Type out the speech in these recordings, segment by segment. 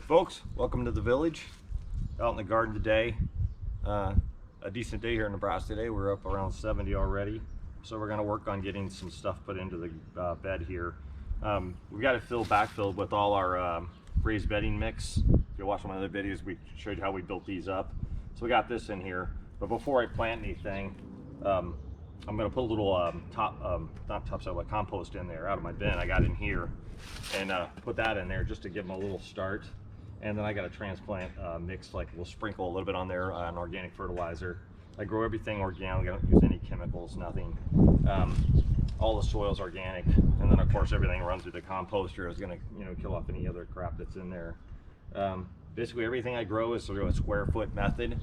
Folks, welcome to the village. Out in the garden today. A decent day here in Nebraska today. We're up around 70 already. So we're going to work on getting some stuff put into the bed here. We've got it backfilled with all our raised bedding mix. If you watch one of the other videos, we showed you how we built these up. So we got this in here. But before I plant anything, I'm going to put a little compost in there out of my bin I got in here, and put that in there just to give them a little start. And then I got a transplant mix, like we'll sprinkle a little bit on there, an organic fertilizer. I grow everything organic, I don't use any chemicals, nothing. All the soil's organic, and then of course everything runs through the composter. Is gonna, kill off any other crap that's in there. Basically everything I grow is through a square foot method,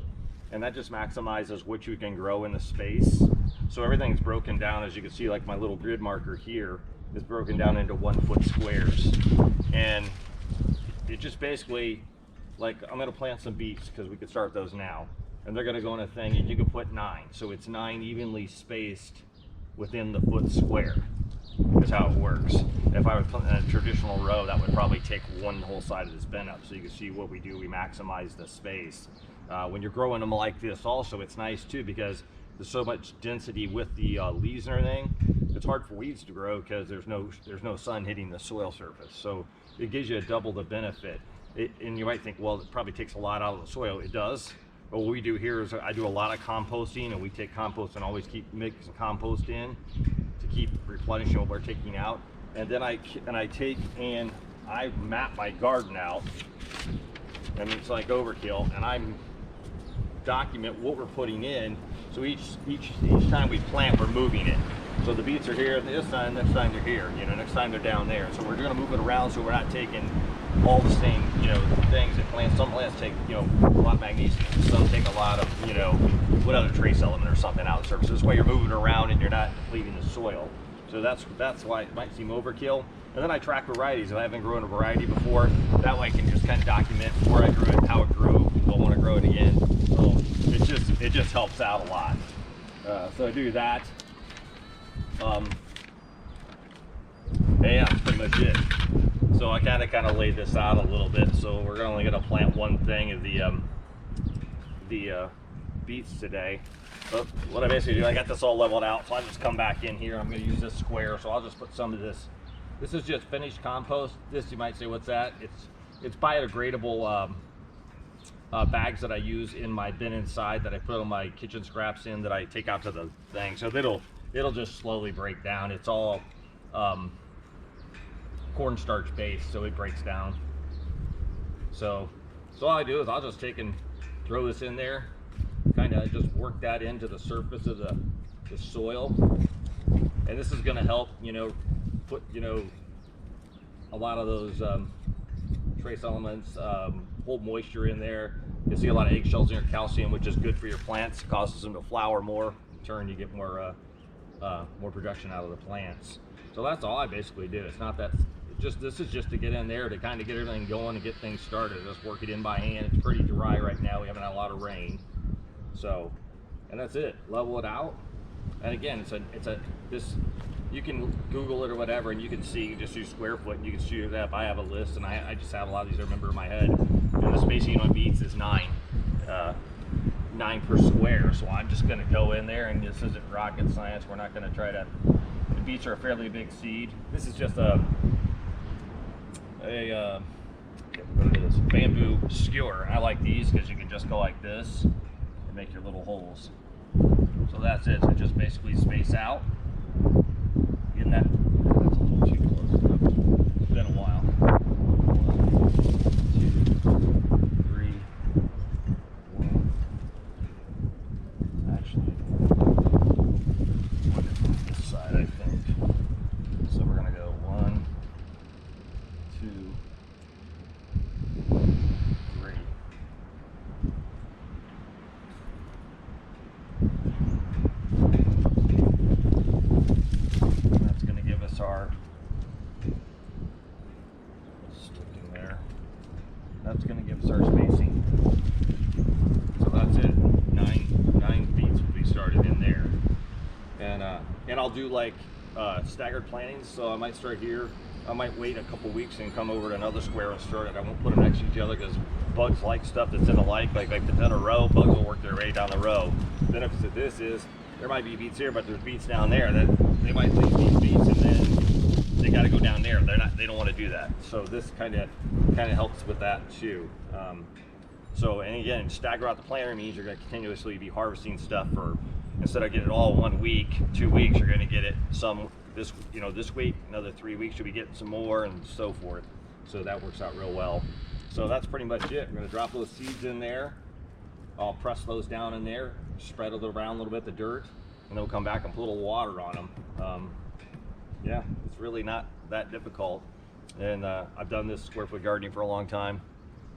and that just maximizes what you can grow in the space. So everything's broken down, as you can see, like my little grid marker here is broken down into 1 foot squares. And it just basically, like, I'm going to plant some beets because we could start those now, and they're going to go in a thing, and you can put 9, so it's 9 evenly spaced within the foot square is how it works. If I was planting a traditional row, that would probably take one whole side of this bin up. So you can see what we do, we maximize the space. When you're growing them like this also, it's nice too because there's so much density with the leaves and everything. It's hard for weeds to grow because there's no sun hitting the soil surface. So it gives you a double the benefit. And you might think, well, it probably takes a lot out of the soil. It does. But what we do here is I do a lot of composting, and we take compost and always keep mixing compost in to keep replenishing what we're taking out. And then I take and I map my garden out. I mean, it's like overkill, and I document what we're putting in. So each time we plant, we're moving it. So the beets are here this time, next time they're here, next time they're down there. So we're gonna move it around so we're not taking all the same, things that plants. Some plants take, a lot of magnesium. Some take a lot of, what other trace element or something out of the surface. This way you're moving around and you're not depleting the soil. So that's why it might seem overkill. And then I track varieties. If I haven't grown a variety before, that way I can just kind of document where I grew it, how it grew, if I want to grow it again. So it just helps out a lot. So I do that. Yeah, that's pretty much it. So I kind of laid this out a little bit. So we're only going to plant one thing of the beets today. But what I basically do, I got this all leveled out, so I just come back in here. I'm going to use this square, so I'll just put some of this. This is just finished compost. This, you might say, what's that? It's biodegradable bags that I use in my bin inside that I put all my kitchen scraps in that I take out to the thing. So it'll just slowly break down. It's all cornstarch based, so it breaks down. So all I do is I'll just take and throw this in there, kind of just work that into the surface of the soil, and this is going to help put a lot of those trace elements, hold moisture in there. You see a lot of eggshells in your calcium, which is good for your plants. It causes them to flower more. In turn, you get more production out of the plants. So that's all I basically do. It's not that. This is just to get in there to kind of get everything going and get things started. Just work it in by hand. It's pretty dry right now. We haven't had a lot of rain. So, and that's it. Level it out. And again, you can Google it or whatever, and you can see, just use square foot, and you can see that if I have a list, and I just have a lot of these I remember in my head. And the spacing on beets is 9 per square. So I'm just going to go in there, and this isn't rocket science. We're not going to try to. The beets are a fairly big seed. This is just a bamboo skewer. I like these because you can just go like this and make your little holes. So that's it. So just basically space out. In that, that's a little too close. It's been a while. 1, 2, 3, 1. Actually, one on this side, I think. So we're gonna go 1, 2, 3. That's going to give us our sticking there. That's going to give us our spacing. So that's it. 9 beets will be started in there, and I'll do like staggered plantings. So I might start here, I might wait a couple weeks and come over to another square and start it. I won't put them next to each other because bugs like stuff that's in a like if it's in a row, bugs will work their way down the row. Then if this is, there might be beets here, but there's beets down there that they might leave these beets and then they got to go down there. They don't want to do that. So this kind of helps with that too. So, and again, stagger out the planter means you're going to continuously be harvesting stuff for, instead of getting it all 1 week, 2 weeks, you're going to get it some this week, another 3 weeks you'll be getting some more, and so forth. So that works out real well. So that's pretty much it. We're going to drop those seeds in there. I'll press those down in there, spread it around a little bit, the dirt, and then we'll come back and put a little water on them. Yeah, it's really not that difficult. And I've done this square foot gardening for a long time.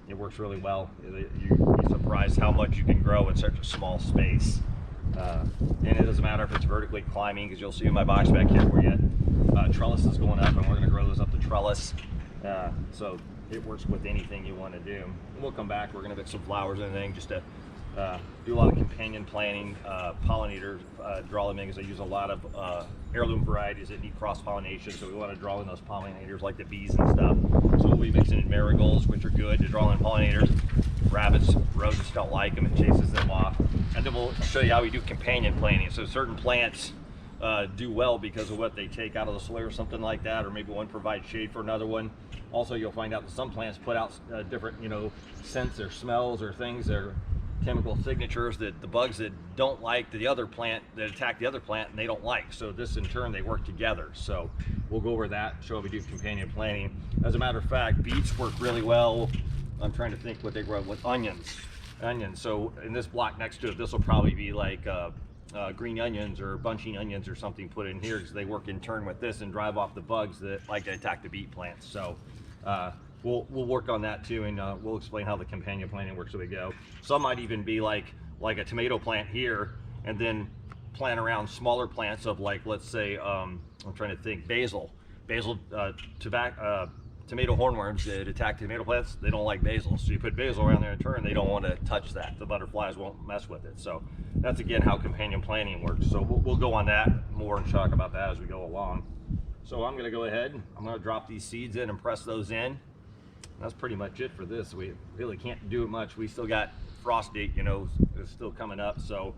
It works really well. You're surprised how much you can grow in such a small space. And it doesn't matter if it's vertically climbing, because you'll see in my box back here where you got trellises going up, and we're going to grow those up the trellis. So it works with anything you want to do. And we'll come back, we're going to mix some flowers and everything just to do a lot of companion planting, pollinators, draw them in, because I use a lot of heirloom varieties that need cross-pollination, so we want to draw in those pollinators like the bees and stuff. So we'll be mixing in marigolds, which are good to draw in pollinators. Rabbits, rodents don't like them, it chases them off. And then we'll show you how we do companion planting. So certain plants do well because of what they take out of the soil or something like that, or maybe one provides shade for another one. Also, you'll find out that some plants put out different, scents or smells or things, or chemical signatures that the bugs that don't like the other plant, that attack the other plant, and they don't like. So this in turn, they work together. So we'll go over that, show how we do companion planting. As a matter of fact, beets work really well. I'm trying to think what they grow with onions. So in this block next to it, this will probably be like green onions or bunching onions or something put in here, because they work in turn with this and drive off the bugs that like to attack the beet plants. So we'll work on that too, and we'll explain how the companion planting works as we go. Some might even be like a tomato plant here, and then plant around smaller plants of, like, let's say, I'm trying to think, basil, tomato hornworms that attack tomato plants. They don't like basil, so you put basil around there in turn. They don't want to touch that. The butterflies won't mess with it. So that's again how companion planting works. So we'll go on that more and talk about that as we go along. So I'm going to go ahead. I'm going to drop these seeds in and press those in. That's pretty much it for this. We really can't do it much. We still got frost date, it's still coming up. So,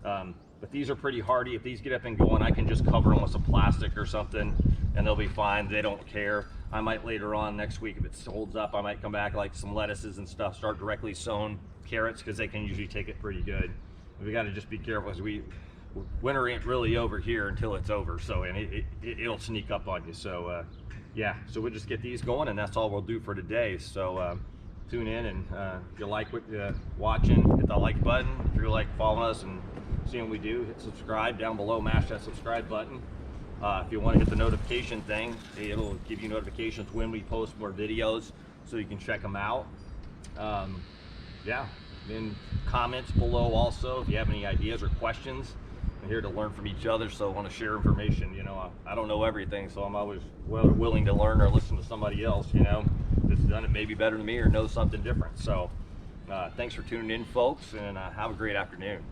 but these are pretty hardy. If these get up and going, I can just cover them with some plastic or something, and they'll be fine. They don't care. I might later on next week, if it holds up, I might come back like some lettuces and stuff, start directly sown carrots, because they can usually take it pretty good. We got to just be careful, because winter ain't really over here until it's over. So, and it'll sneak up on you. So yeah, so we'll just get these going, and that's all we'll do for today. So tune in, and if you like what you're watching, hit that like button. If you like following us and seeing what we do, hit subscribe down below, mash that subscribe button. If you want to hit the notification thing, it'll give you notifications when we post more videos, so you can check them out. Yeah, then comments below also if you have any ideas or questions. I'm here to learn from each other, so I want to share information. I don't know everything, so I'm always willing to learn or listen to somebody else, that's done it maybe better than me or knows something different. So thanks for tuning in, folks, and have a great afternoon.